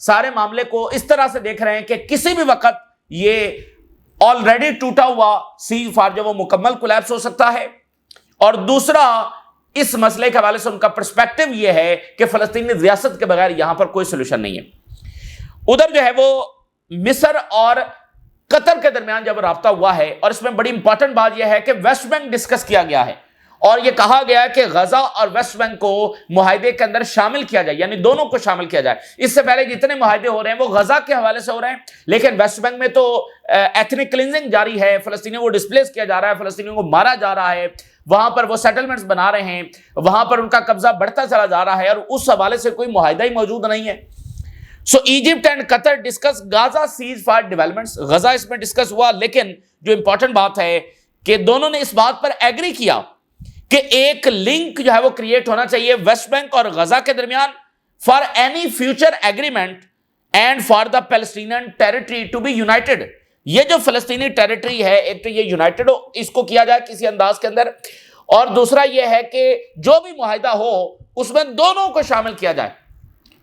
سارے معاملے کو اس طرح سے دیکھ رہے ہیں کہ کسی بھی وقت یہ آلریڈی ٹوٹا ہوا سیز فائر جو وہ مکمل کولیپس ہو سکتا ہے. اور دوسرا اس مسئلے کے حوالے سے ان کا پرسپیکٹو یہ ہے کہ فلسطینی ریاست کے بغیر یہاں پر کوئی سولوشن نہیں ہے. ادھر جو ہے وہ مصر اور قطر کے درمیان جب رابطہ ہوا ہے، اور اس میں بڑی امپورٹنٹ بات یہ ہے کہ ویسٹ بینک ڈسکس کیا گیا ہے، اور یہ کہا گیا ہے کہ غزہ اور ویسٹ بینک کو معاہدے کے اندر شامل کیا جائے، یعنی دونوں کو شامل کیا جائے. اس سے پہلے جتنے معاہدے ہو رہے ہیں وہ غزہ کے حوالے سے ہو رہے ہیں، لیکن ویسٹ بینک میں تو ایتھنک کلینزنگ جاری ہے، فلسطینیوں کو ڈسپلیس کیا جا رہا ہے، فلسطینیوں کو مارا جا رہا ہے، وہاں پر وہ سیٹلمنٹس بنا رہے ہیں، وہاں پر ان کا قبضہ بڑھتا چلا جا رہا ہے، اور اس حوالے سے کوئی معاہدہ ہی موجود نہیں ہے. So Egypt and Qatar discuss Gaza ceasefire developments. Gaza اس میں ڈسکس ہوا، لیکن جو امپورٹنٹ بات ہے کہ دونوں نے اس بات پر ایگری کیا کہ ایک لنک جو ہے وہ کریٹ ہونا چاہیے ویسٹ بینک اور غزہ کے درمیان for any future agreement and for the Palestinian territory to be united. یہ جو فلسطینی ٹیریٹری ہے، ایک تو یہ یونائٹڈ ہو، اس کو کیا جائے کسی انداز کے اندر، اور دوسرا یہ ہے کہ جو بھی معاہدہ ہو اس میں دونوں کو شامل کیا جائے.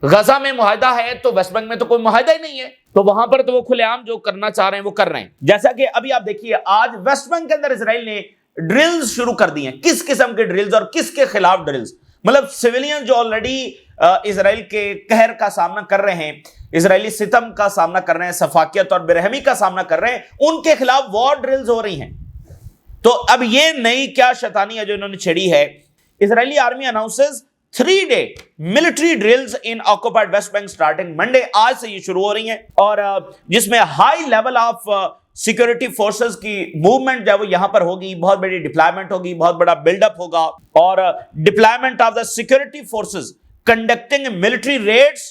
غزہ میں معاہدہ ہے تو ویسٹ بینک میں تو کوئی معاہدہ ہی نہیں ہے، تو وہاں پر تو وہ کھلے عام جو کرنا چاہ رہے ہیں وہ کر رہے ہیں. جیسا کہ ابھی آپ دیکھیے آج ویسٹ بینک کے اندر اسرائیل نے ڈرلز شروع کر دی ہیں. کس قسم کے ڈرلز اور کس کے خلاف ڈرلز؟ مطلب سویلین جو آلریڈی اسرائیل کے قہر کا سامنا کر رہے ہیں، اسرائیلی ستم کا سامنا کر رہے ہیں، سفاکیت اور برہمی کا سامنا کر رہے ہیں، ان کے خلاف وار ڈرلز ہو رہی ہیں. تو اب یہ نئی کیا شیطانی ہے جو انہوں نے چھڑی ہے. Israeli army announces 3-day military drills in occupied West Bank starting Monday. آج سے یہ شروع ہو رہی ہیں، اور جس میں high level of security forces کی موومنٹ جو ہے وہ یہاں پر ہوگی، بہت بڑی ڈپلائمنٹ ہوگی، بہت بڑا بلڈ اپ ہوگا، اور deployment of the security forces conducting military raids,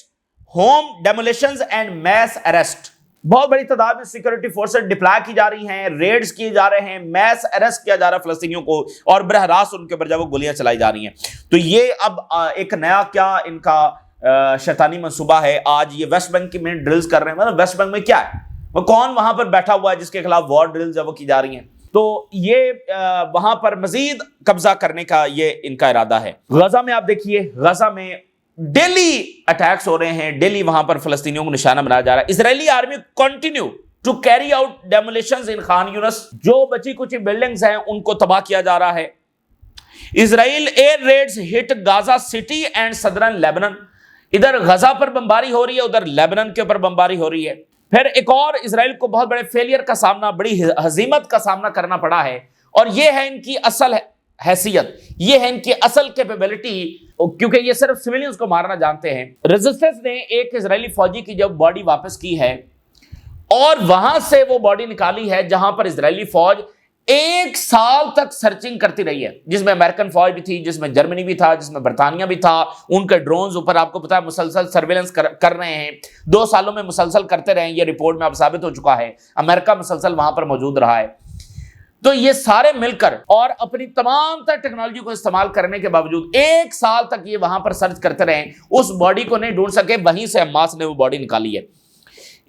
home demolitions and mass arrest. بہت بڑی تعداد میں سیکورٹی فورسز ڈپلائی کی جا رہی ہیں، ریڈز کیے جا رہے ہیں، میس اریسٹ کیا جا رہا ہے فلسطینیوں کو، اور براہ راست ان کے اوپر جب وہ گولیاں چلائی جا رہی ہیں. تو یہ اب ایک نیا کیا ان کا شیطانی منصوبہ ہے. آج یہ ویسٹ بینک میں ڈرلز کر رہے ہیں. مطلب ویسٹ بینک میں کیا ہے، وہ کون وہاں پر بیٹھا ہوا ہے جس کے خلاف وار ڈرلز وہ کی جا رہی ہیں. تو یہ وہاں پر مزید قبضہ کرنے کا یہ ان کا ارادہ ہے. غزہ میں آپ دیکھیے، غزہ میں ڈیلی اٹیکس ہو رہے ہیں، ڈیلی وہاں پر فلسطینیوں کو نشانہ بنایا جا رہا ہے. Israeli army continue to carry out demolitions in Khan Younis. جو بچی کچھ بلڈنگز ہیں ان کو تباہ کیا جا رہا ہے. Israel air raids hit Gaza City and southern Lebanon. ادھر غزہ پر بمباری ہو رہی ہے، ادھر لیبنن کے اوپر بمباری ہو رہی ہے. پھر ایک اور اسرائیل کو بہت بڑے فیلئر کا سامنا، بڑی ہزیمت کا سامنا کرنا پڑا ہے، اور یہ ہے ان کی اصل حیثیت، یہ ہے ان کی اصل کیپیبلٹی، کیونکہ یہ صرف سویلینز کو مارنا جانتے ہیں. ریزسٹنس نے ایک اسرائیلی فوجی کی جب باڈی واپس کی ہے، اور وہاں سے وہ باڈی نکالی ہے جہاں پر اسرائیلی فوج 1 سال تک سرچنگ کرتی رہی ہے، جس میں امریکن فوج بھی تھی، جس میں جرمنی بھی تھا، جس میں برطانیہ بھی تھا. ان کے ڈرونز اوپر آپ کو پتا ہے مسلسل سرویلنس کر رہے ہیں، 2 سالوں میں مسلسل کرتے رہے ہیں. یہ رپورٹ میں اب ثابت ہو چکا ہے، امریکہ مسلسل وہاں پر موجود رہا ہے. تو یہ سارے مل کر اور اپنی تمام تر ٹیکنالوجی کو استعمال کرنے کے باوجود 1 سال تک یہ وہاں پر سرچ کرتے رہے، اس باڈی کو نہیں ڈھونڈ سکے. وہیں سے حماس نے وہ باڈی نکالی ہے.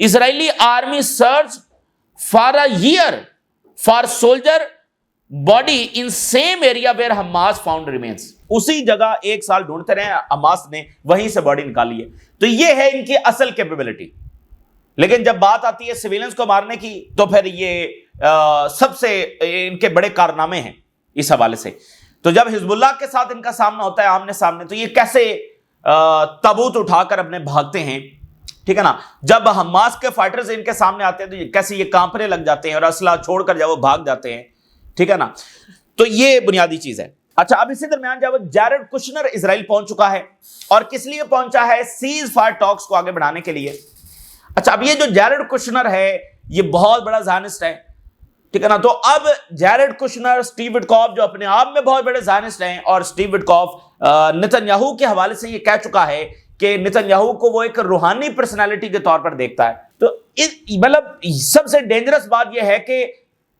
Israeli army search for a air for soldier body in same area where Hamas found remains. اسی جگہ 1 سال ڈھونڈتے رہے، حماس نے وہیں سے باڈی نکالی ہے. تو یہ ہے ان کی اصل کیپیبلٹی. لیکن جب بات آتی ہے سویلینز کو مارنے کی تو پھر یہ سب سے ان کے بڑے کارنامے ہیں اس حوالے سے. تو جب حزب اللہ کے ساتھ ان کا سامنا ہوتا ہے آمنے سامنے، تو یہ کیسے تابوت اٹھا کر اپنے بھاگتے ہیں، ٹھیک ہے نا. جب حماس کے فائٹرز ان کے سامنے آتے ہیں تو کیسے یہ کانپنے لگ جاتے ہیں اور اسلحہ چھوڑ کر جب وہ بھاگ جاتے ہیں، ٹھیک ہے نا. تو یہ بنیادی چیز ہے. اچھا، اب اسی درمیان جب جیرڈ کشنر اسرائیل پہنچ چکا ہے، اور کس لیے پہنچا ہے؟ سیز فائر ٹاکس کو آگے بڑھانے کے لیے. اچھا، اب یہ جو جیرڈ کشنر ہے یہ بہت بڑا زائنسٹ ہے، ٹھیک ہے نا. تو اب جیرڈ کشنر، اسٹیو وٹکوف جو اپنے آپ میں بہت بڑے زائنسٹ ہیں، اور اسٹیو وٹکوف نتن یاہو کے حوالے سے یہ کہہ چکا ہے کہ نتن یاہو کو وہ ایک روحانی پرسنالٹی کے طور پر دیکھتا ہے. تو مطلب سب سے ڈینجرس بات یہ ہے کہ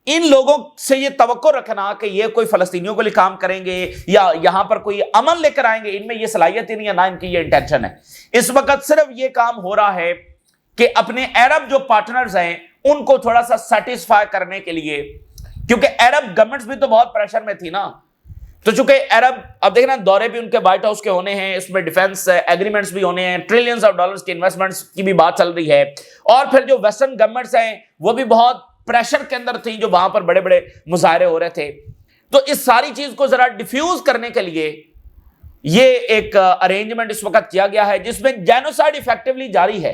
ان لوگوں سے یہ توقع رکھنا کہ یہ کوئی فلسطینیوں کے لیے کام کریں گے یا یہاں پر کوئی امن لے کر آئیں گے، ان میں یہ صلاحیت ہی نہیں ہے، نہ ان کی یہ انٹینشن ہے. اس وقت صرف یہ کام ہو رہا ہے کہ اپنے عرب جو پارٹنرز ہیں ان کو تھوڑا سا سیٹسفائی کرنے کے لیے، کیونکہ عرب گورنمنٹس بھی تو بہت پریشر میں تھی نا تو چونکہ عرب اب دیکھنا دورے بھی ان کے وائٹ ہاؤس کے ہونے ہیں، اس میں ڈیفنس ایگریمنٹس بھی ہونے ہیں، ٹریلینز آف ڈالرز کے انویسٹمنٹس کی بھی بات چل رہی ہے، اور پھر جو ویسٹرن گورنمنٹس ہیں وہ بھی بہت پریشر کے اندر تھیں، جو وہاں پر بڑے بڑے مظاہرے ہو رہے تھے. تو اس ساری چیز کو ذرا ڈیفیوز کرنے کے لیے یہ ایک ارینجمنٹ اس وقت کیا گیا ہے جس میں جینوسائیڈ ایفیکٹولی جاری ہے،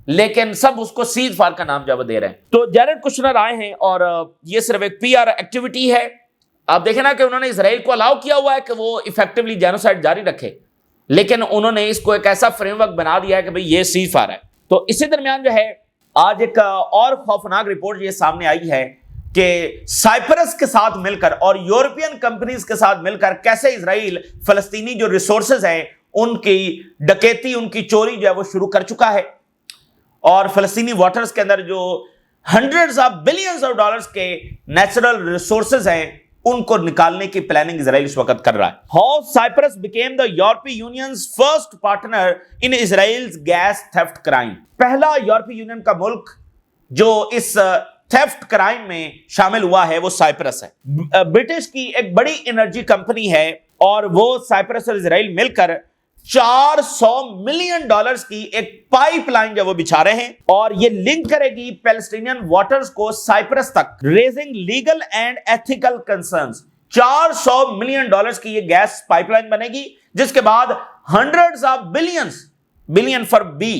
لیکن سب اس کو سیز فائر کا نام جب دے رہے ہیں. تو جیرڈ کشنر آئے ہیں اور یہ صرف ایک پی آر ایکٹیویٹی ہے. آپ دیکھیں نا کہ انہوں نے اسرائیل کو الاؤ کیا ہوا ہے کہ وہ ایفیکٹولی جینوسائیڈ جاری رکھے، لیکن انہوں نے اس کو ایک ایسا فریم ورک بنا دیا ہے کہ بھئی یہ سیز فائر ہے. تو اسی درمیان جو ہے آج ایک اور خوفناک رپورٹ یہ سامنے آئی ہے کہ سائپرس کے ساتھ مل کر اور یورپین کمپنیز کے ساتھ مل کر کیسے اسرائیل فلسطینی جو ریسورسز ہیں ان کی ڈکیتی، ان کی چوری جو ہے وہ شروع کر چکا ہے، اور فلسطینی واٹرز کے اندر جو hundreds of billions of dollars کے نیچرل ریسورسز ہیں ان کو نکالنے کی پلاننگ اسرائیل اس وقت کر رہا ہے. How Cyprus became the European Union's first partner in Israel's gas theft crime. پہلا یورپی یونین کا ملک جو اس تھیفٹ کرائم میں شامل ہوا ہے وہ سائپرس ہے. برٹش کی ایک بڑی انرجی کمپنی ہے اور وہ سائپرس اور اسرائیل مل کر $400 ملین کی ایک پائپ لائن جو وہ بچھا رہے ہیں، اور یہ لنک کرے گی پیلسٹینین واٹرز کو سائپرس تک، raising legal and ethical concerns. $400 million کی یہ گیس پائپ لائن بنے گی جس کے بعد hundreds of billions, billion for be,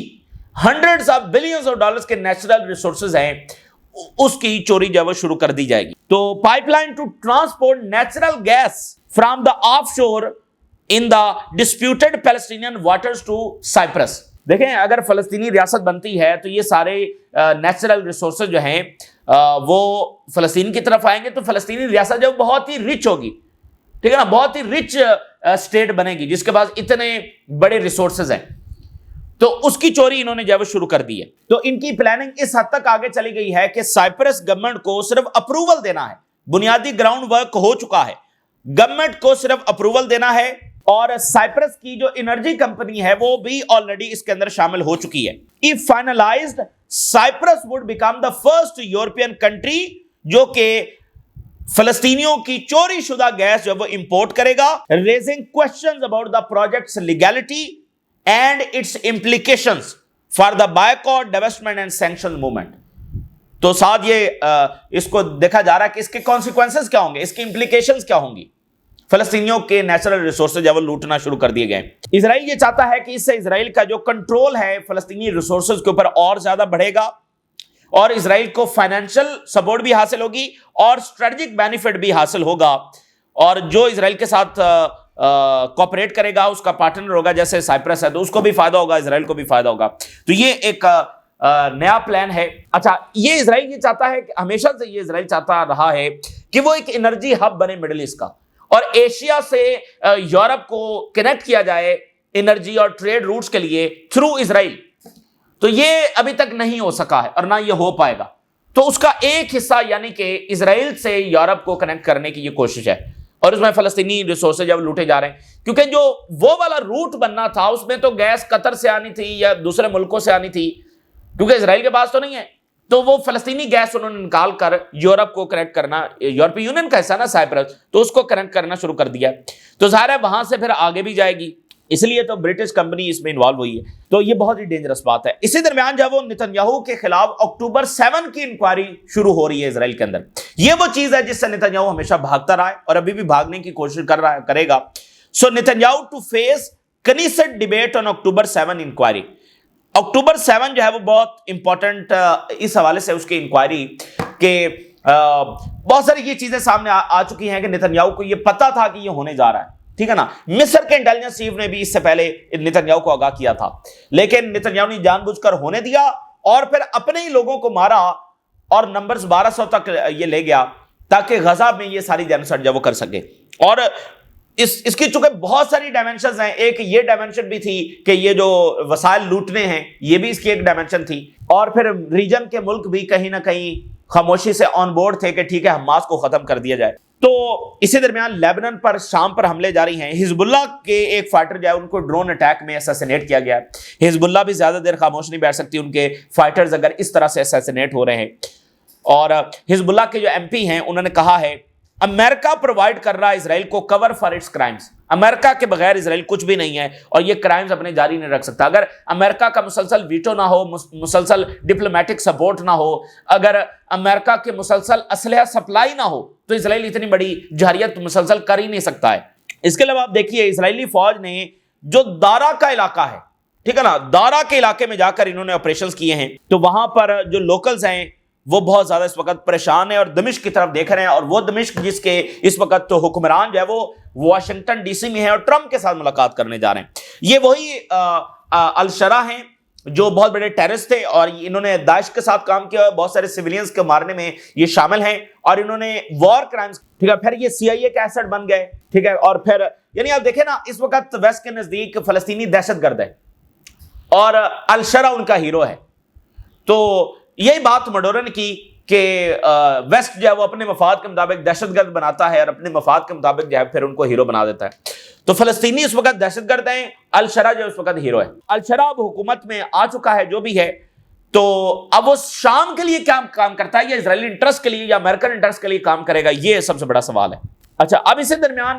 hundreds of billions of dollars کے نیچرل ریسورسز ہیں، اس کی چوری جو وہ شروع کر دی جائے گی. تو pipeline to transport natural gas from the offshore in the disputed Palestinian waters to Cyprus. دیکھیں اگر فلسطینی ریاست بنتی ہے تو یہ سارے نیچرل ریسورسز جو ہیں وہ فلسطین کی طرف آئیں گے، تو فلسطینی ریاست جو بہت ہی رچ ہوگی، ٹھیک ہے نا، بہت ہی رچ اسٹیٹ بنے گی جس کے پاس اتنے بڑے ریسورسز ہیں. تو اس کی چوری انہوں نے جو ہے شروع کر دی ہے. تو ان کی پلاننگ اس حد تک آگے چلی گئی ہے کہ سائپرس گورنمنٹ کو صرف اپروول دینا ہے، بنیادی گراؤنڈ ورک ہو چکا ہے، گورنمنٹ کو صرف اپروول دینا ہے، اور سائپرس کی جو انرجی کمپنی ہے وہ بھی آلریڈی اس کے اندر شامل ہو چکی ہے. If finalized, Cyprus would become the first European country جو کہ فلسطینیوں کی چوری شدہ گیس جو وہ امپورٹ کرے گا، raising questions about the project's legality and its implications for the boycott, divestment and sanctions movement. تو ساتھ یہ اس کو دیکھا جا رہا ہے کہ اس کے کانسیکوینسز کیا ہوں گے، اس کی امپلیکیشنز کیا ہوں گی. فلسطینیوں کے نیچرل ریسورسز جب وہ لوٹنا شروع کر دیے گئے. اسرائیل یہ چاہتا ہے کہ اس سے اسرائیل کا جو کنٹرول ہے فلسطینی ریسورسز کے اوپر اور زیادہ بڑھے گا، اور اسرائیل کو فائنینشل سپورٹ بھی حاصل ہوگی اور اسٹریٹجک بینیفٹ بھی حاصل ہوگا، اور جو اسرائیل کے ساتھ کوپریٹ کرے گا اس کا پارٹنر ہوگا، جیسے سائپرس ہے تو اس کو بھی فائدہ ہوگا، اسرائیل کو بھی فائدہ ہوگا. تو یہ ایک نیا پلان ہے. اچھا، یہ اسرائیل یہ چاہتا ہے کہ ہمیشہ سے یہ اسرائیل چاہتا رہا ہے کہ وہ ایک انرجی ہب بنے مڈل ایسٹ کا، اور ایشیا سے یورپ کو کنیکٹ کیا جائے انرجی اور ٹریڈ روٹس کے لیے تھرو اسرائیل. تو یہ ابھی تک نہیں ہو سکا ہے اور نہ یہ ہو پائے گا. تو اس کا ایک حصہ یعنی کہ اسرائیل سے یورپ کو کنیکٹ کرنے کی یہ کوشش ہے، اور اس میں فلسطینی ریسورسز جب لوٹے جا رہے ہیں، کیونکہ جو وہ والا روٹ بننا تھا اس میں تو گیس قطر سے آنی تھی یا دوسرے ملکوں سے آنی تھی، کیونکہ اسرائیل کے پاس تو نہیں ہے. تو وہ فلسطینی گیس انہوں نے نکال کر یورپ کو کنیکٹ کرنا، یورپی یونین کا حصہ نا سائپرس، تو اس کو کنیکٹ کرنا شروع کر دیا. تو ظاہر ہے وہاں سے پھر آگے بھی جائے گی، اس لیے تو برٹش کمپنی اس میں انوالو ہوئی ہے. تو یہ بہت ہی ڈینجرس بات ہے. اسی درمیان جب وہ نتنیاہو کے خلاف اکتوبر 7 کی انکوائری شروع ہو رہی ہے اسرائیل کے اندر. یہ وہ چیز ہے جس سے نتنیاہو ہمیشہ بھاگتا رہا ہے اور ابھی بھی بھاگنے کی کوشش کرے گا. So Netanyahu to face Knesset debate on October 7 inquiry. October 7 جو ہے وہ بہت امپورٹنٹ اس حوالے سے اس کی انکوائری کہ بہت ساری یہ چیزیں سامنے آ چکی ہیں کہ نتنیاہو کو یہ پتا تھا کہ یہ ہونے جا رہا ہے، ٹھیک ہے نا. مصر کے انٹیلیجنس چیف نے بھی اس سے پہلے نتنیاہو کو آگاہ کیا تھا، لیکن نتنیاہو نے جان بوجھ کر ہونے دیا اور پھر اپنے ہی لوگوں کو مارا اور نمبرز 1200 تک یہ لے گیا تاکہ غزہ میں یہ ساری جینوسائیڈ جو وہ کر سکے. اور اس کی چونکہ بہت ساری ڈائمنشنز ہیں. ایک یہ ڈائمنشن بھی تھی کہ یہ جو وسائل لوٹنے ہیں یہ بھی اس کی ایک ڈائمنشن تھی، اور پھر ریجن کے ملک بھی کہیں نہ کہیں خاموشی سے آن بورڈ تھے کہ ٹھیک ہے حماس کو ختم کر دیا جائے. تو اسی درمیان لیبنان پر شام پر حملے جاری ہیں. حزب اللہ کے ایک فائٹر جو ہے ان کو ڈرون اٹیک میں اسیسینیٹ کیا گیا. حزب اللہ بھی زیادہ دیر خاموش نہیں بیٹھ سکتی ان کے فائٹرز اگر اس طرح سے اسیسینیٹ ہو رہے ہیں. اور حزب اللہ کے جو ایم پی ہیں انہوں نے کہا ہے امریکہ پرووائڈ کر رہا ہے اسرائیل کو کور فار اٹس کرائمز. امریکہ کے بغیر اسرائیل کچھ بھی نہیں ہے اور یہ کرائمز اپنے جاری نہیں رکھ سکتا. اگر امریکہ کا مسلسل ویٹو نہ ہو, مسلسل ڈپلومیٹک سپورٹ نہ ہو, اگر امریکہ کے مسلسل اسلحہ سپلائی نہ ہو, تو اسرائیل اتنی بڑی جارحیت مسلسل کر ہی نہیں سکتا ہے. اس کے علاوہ آپ دیکھیے اسرائیلی فوج نے جو دارا کا علاقہ ہے, ٹھیک ہے نا, دارا کے علاقے میں جا کر انہوں نے آپریشنز کیے ہیں, تو وہاں پر جو لوکلز ہیں وہ بہت زیادہ اس وقت پریشان ہیں اور دمشق کی طرف دیکھ رہے ہیں. اور وہ دمشق جس کے اس وقت تو حکمران جو ہے وہ واشنگٹن ڈی سی میں ہے اور ٹرمپ کے ساتھ ملاقات کرنے جا رہے ہیں. یہ وہی الشرا ہیں جو بہت بڑے ٹیررسٹ تھے اور انہوں نے داعش کے ساتھ کام کیا, بہت سارے سیویلینز کے مارنے میں یہ شامل ہیں اور انہوں نے وار کرائمز, ٹھیک ہے, پھر یہ سی آئی اے کے ایسٹ بن گئے, ٹھیک ہے, اور پھر یعنی آپ دیکھیں نا اس وقت ویسٹ کے نزدیک فلسطینی دہشت گرد ہے اور الشرا ان کا ہیرو ہے. تو یہی بات مڈورو نے کی کہ ویسٹ جو ہے وہ اپنے مفاد کے مطابق دہشت گرد بناتا ہے اور اپنے مفاد کے مطابق جو ہے پھر ان کو ہیرو بنا دیتا ہے. تو فلسطینی اس وقت دہشت گرد ہیں, الشرا جو اس وقت ہیرو ہے. الشرا اب حکومت میں آ چکا ہے جو بھی ہے, تو اب وہ شام کے لیے کیا کام کرتا ہے, یا اسرائیلی انٹرسٹ کے لیے یا امریکن انٹرسٹ کے لیے کام کرے گا, یہ سب سے بڑا سوال ہے. اچھا, اب اسی درمیان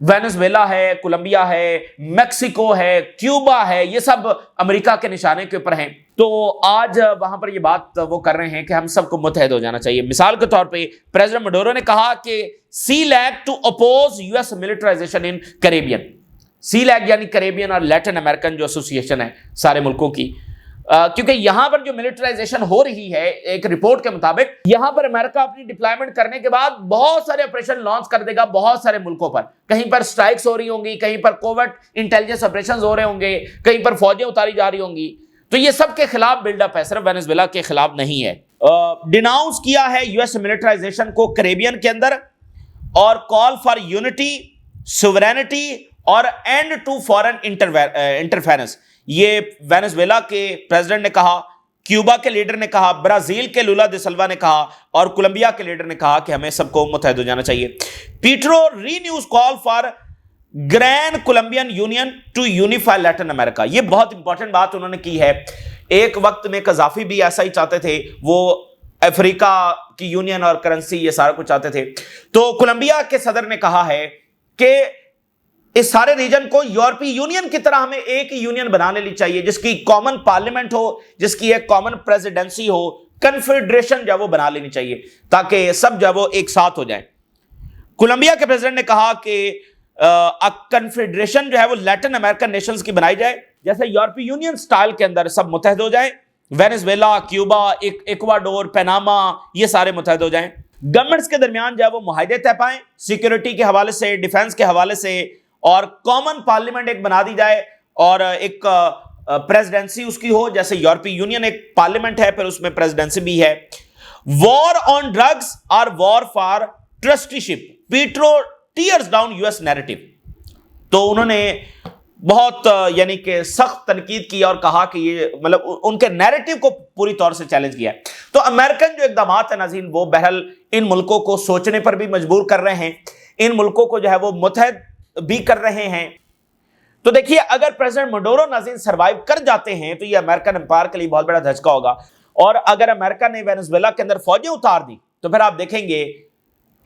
وینزویلا ہے, کولمبیا ہے, میکسیکو ہے, کیوبا ہے, یہ سب امریکہ کے نشانے کے اوپر ہیں. تو آج وہاں پر یہ بات وہ کر رہے ہیں کہ ہم سب کو متحد ہو جانا چاہیے. مثال کے طور پہ پریزیڈنٹ مڈورو نے کہا کہ CELAC to oppose U S militarization in Caribbean. CELAC یعنی کریبین اور لیٹن امریکن جو ایسوسیشن ہے سارے ملکوں کی, کیونکہ یہاں پر جو ملٹرائزیشن ہو رہی ہے ایک رپورٹ کے مطابق, یہاں پر امریکہ اپنی ڈپلائمنٹ کرنے کے بعد بہت سارے آپریشن لانچ کر دے گا بہت سارے ملکوں پر. کہیں پر سٹرائکس ہو رہی ہوں گی, کہیں پر کوورٹ انٹیلیجنس آپریشنز ہو رہے ہوں گے, کہیں پر فوجیں اتاری جا رہی ہوں گی. تو یہ سب کے خلاف بلڈ اپ ہے, صرف وینزویلا کے خلاف نہیں ہے. ڈیناؤنس کیا ہے یو ایس ملٹرائزیشن کو کریبین کے اندر اور کال فار یونٹی, سوورینٹی اور اینڈ ٹو فارن انٹرفیرنس. یہ وینزویلا کے پریزیڈنٹ نے کہا, کیوبا کے لیڈر نے کہا, برازیل کے لولا دی سلوا نے کہا اور کولمبیا کے لیڈر نے کہا کہ ہمیں سب کو متحد ہو جانا چاہیے. Petro renews call for grand Colombian union to unify Latin America. یہ بہت امپورٹنٹ بات انہوں نے کی ہے. ایک وقت میں قذافی بھی ایسا ہی چاہتے تھے, وہ افریقہ کی یونین اور کرنسی یہ سارا کچھ چاہتے تھے. تو کولمبیا کے صدر نے کہا ہے کہ اس سارے ریجن کو یورپی یونین کی طرح ہمیں ایک ہی یونین بنا لینی چاہیے جس کی کامن پارلیمنٹ ہو, جس کی ایک کامن پریزیڈنسی ہو, کنفیڈریشن جو ہے وہ بنا لینی چاہیے تاکہ سب جو ہے وہ ایک ساتھ ہو جائیں. کولمبیا کے پریزیڈنٹ نے کہا کہ کنفیڈریشن جو ہے وہ لیٹن امریکن نیشنز کی بنائی جائے, جیسے یورپی یونین سٹائل کے اندر سب متحد ہو جائیں. وینزویلا, کیوبا, ایکواڈور, پیناما, یہ سارے متحد ہو جائیں. گورنمنٹس کے درمیان جو ہے وہ معاہدے طے پائیں سیکیورٹی کے حوالے سے, ڈیفنس کے حوالے سے, اور کامن پارلیمنٹ ایک بنا دی جائے اور ایک پریزیڈنسی اس کی ہو, جیسے یورپی یونین ایک پارلیمنٹ ہے پھر اس میں پریزیڈنسی بھی ہے. وار آن ڈرگز اور war for trusteeship. Petro tears down U S narrative. تو انہوں نے بہت یعنی کہ سخت تنقید کی اور کہا کہ یہ مطلب ان کے نیریٹو کو پوری طور سے چیلنج کیا ہے. تو امریکن جو اقدامات ہیں ناظرین وہ بہرحال ان ملکوں کو سوچنے پر بھی مجبور کر رہے ہیں, ان ملکوں کو جو ہے وہ متحد بھی کر رہے ہیں. تو دیکھیے اگر پریزیڈنٹ مڈورو ناظرین سروائیو کر جاتے ہیں تو یہ امریکن امپائر کے لیے بہت بڑا دھچکا ہوگا, اور اگر امریکہ نے وینزویلا کے اندر فوجیں اتار دی تو پھر آپ دیکھیں گے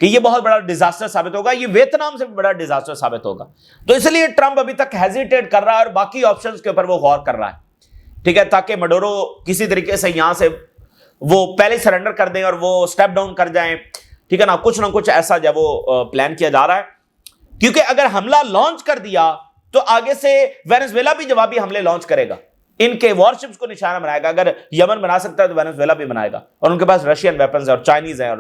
کہ یہ بہت بڑا ڈیزاسٹر ثابت ہوگا, یہ ویتنام سے بھی بڑا ڈیزاسٹر ثابت ہوگا. تو اس لیے ٹرمپ ابھی تک ہیزیٹیٹ کر رہا ہے اور باقی آپشنز کے اوپر وہ غور کر رہا ہے, ٹھیک ہے, تاکہ مڈورو کسی طریقے سے یہاں سے وہ پہلے سرنڈر کر دیں اور وہ سٹیپ ڈاؤن کر جائیں, ٹھیک ہے نا, کچھ نہ کچھ ایسا جو وہ پلان کیا جا رہا ہے. کیونکہ اگر حملہ لانچ کر دیا تو آگے سے وینزویلا بھی جوابی حملے لانچ کرے گا, ان کے وارشپس کو نشانہ بنائے گا. اگر یمن بنا سکتا ہے تو وینزویلا بھی بنائے گا, اور ان کے پاس رشین ویپنز ہیں اور چائنیز ہیں, اور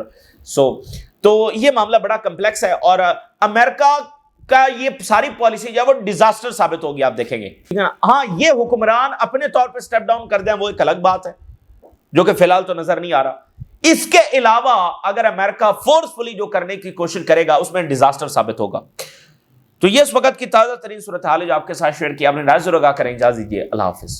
تو یہ معاملہ بڑا کمپلیکس ہے. اور امریکہ کا یہ ساری پالیسی جو ہے وہ ڈیزاسٹر ثابت ہوگی, آپ دیکھیں گے. ہاں, یہ حکمران اپنے طور پہ سٹیپ ڈاؤن کر دیں وہ ایک الگ بات ہے جو کہ فی الحال تو نظر نہیں آ رہا. اس کے علاوہ اگر امریکہ فورسفلی جو کرنے کی کوشش کرے گا اس میں ڈیزاسٹر ثابت ہوگا. تو یہ اس وقت کی تازہ ترین صورتحال ہے جو آپ کے ساتھ شیئر کی. آپ نے رائے ضرور آگاہ کریں. اجازت دیجیے, اللہ حافظ.